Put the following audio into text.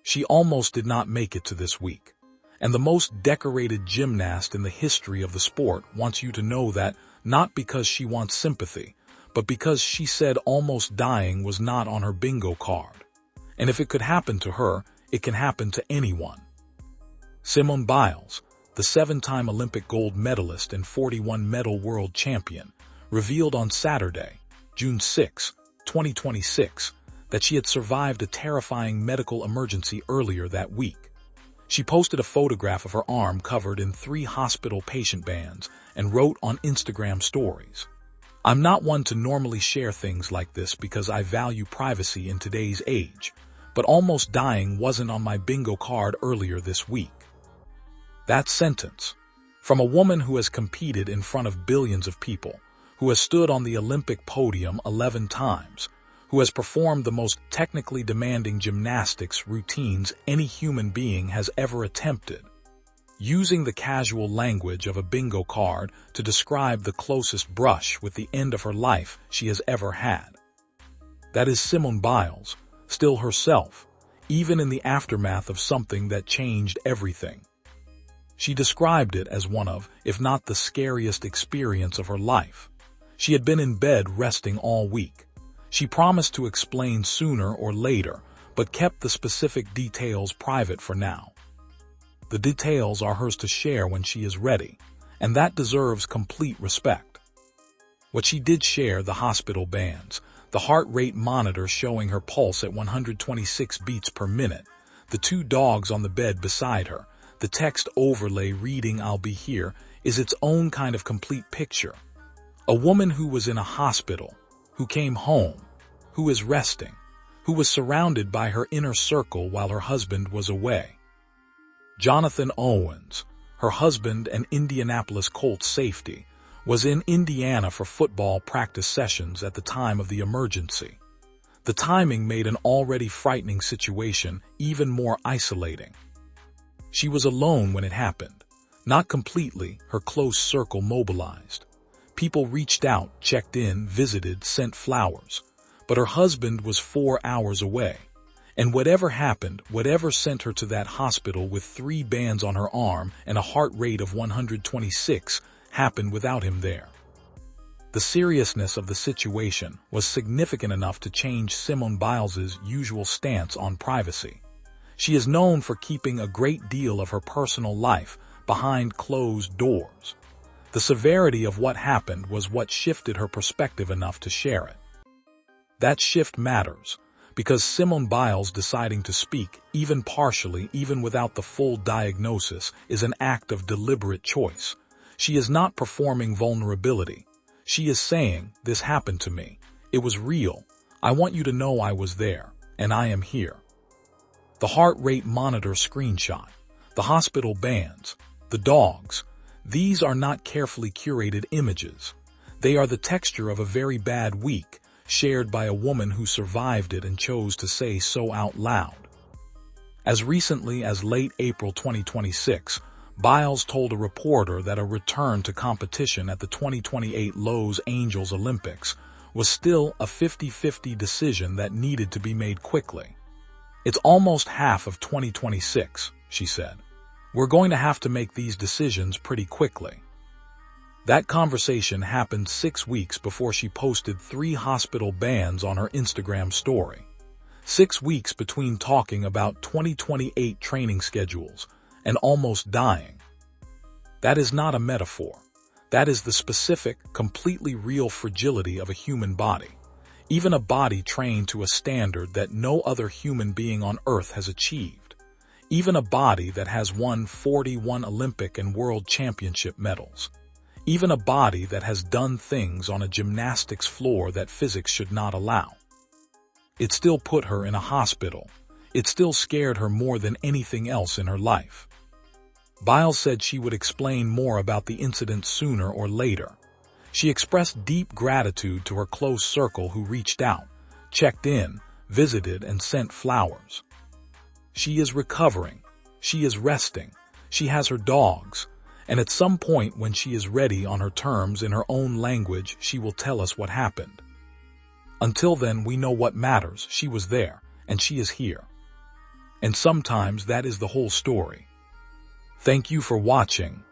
She almost did not make it to this week. And the most decorated gymnast in the history of the sport wants you to know that, not because she wants sympathy, but because she said almost dying was not on her bingo card. And if it could happen to her, it can happen to anyone. Simone Biles, the 7-time Olympic gold medalist and 41-medal world champion, revealed on Saturday, June 6, 2026, that she had survived a terrifying medical emergency earlier that week. She posted a photograph of her arm covered in 3 hospital patient bands and wrote on Instagram stories, "I'm not one to normally share things like this because I value privacy in today's age, but almost dying wasn't on my bingo card earlier this week." That sentence, from a woman who has competed in front of billions of people, who has stood on the Olympic podium 11 times, who has performed the most technically demanding gymnastics routines any human being has ever attempted, using the casual language of a bingo card to describe the closest brush with the end of her life she has ever had. That is Simone Biles, still herself, even in the aftermath of something that changed everything. She described it as one of, if not the scariest experience of her life. She had been in bed resting all week. She promised to explain sooner or later, but kept the specific details private for now. The details are hers to share when she is ready, and that deserves complete respect. What she did share, the hospital bands, the heart rate monitor showing her pulse at 126 beats per minute, the 2 dogs on the bed beside her, the text overlay reading "I'll be here," is its own kind of complete picture. A woman who was in a hospital, who came home, who is resting, who was surrounded by her inner circle while her husband was away. Jonathan Owens, her husband and Indianapolis Colts safety, was in Indiana for football practice sessions at the time of the emergency. The timing made an already frightening situation even more isolating. She was alone when it happened. Not completely, her close circle mobilized. People reached out, checked in, visited, sent flowers. But her husband was 4 hours away. And whatever happened, whatever sent her to that hospital with 3 bands on her arm and a heart rate of 126, happened without him there. The seriousness of the situation was significant enough to change Simone Biles's usual stance on privacy. She is known for keeping a great deal of her personal life behind closed doors. The severity of what happened was what shifted her perspective enough to share it. That shift matters, because Simone Biles deciding to speak, even partially, even without the full diagnosis, is an act of deliberate choice. She is not performing vulnerability. She is saying, "This happened to me. It was real. I want you to know I was there, and I am here." The heart rate monitor screenshot, the hospital bands, the dogs, these are not carefully curated images. They are the texture of a very bad week, shared by a woman who survived it and chose to say so out loud. As recently as late April 2026, Biles told a reporter that a return to competition at the 2028 Los Angeles Olympics was still a 50-50 decision that needed to be made quickly. "It's almost half of 2026, she said. "We're going to have to make these decisions pretty quickly." That conversation happened 6 weeks before she posted 3 hospital bands on her Instagram story. 6 weeks between talking about 2028 training schedules and almost dying. That is not a metaphor. That is the specific, completely real fragility of a human body. Even a body trained to a standard that no other human being on earth has achieved. Even a body that has won 41 Olympic and World Championship medals. Even a body that has done things on a gymnastics floor that physics should not allow. It still put her in a hospital. It still scared her more than anything else in her life. Biles said she would explain more about the incident sooner or later. She expressed deep gratitude to her close circle who reached out, checked in, visited, and sent flowers. She is recovering. She is resting. She has her dogs. And at some point when she is ready on her terms in her own language, she will tell us what happened. Until then, we know what matters. She was there, and she is here. And sometimes that is the whole story. Thank you for watching.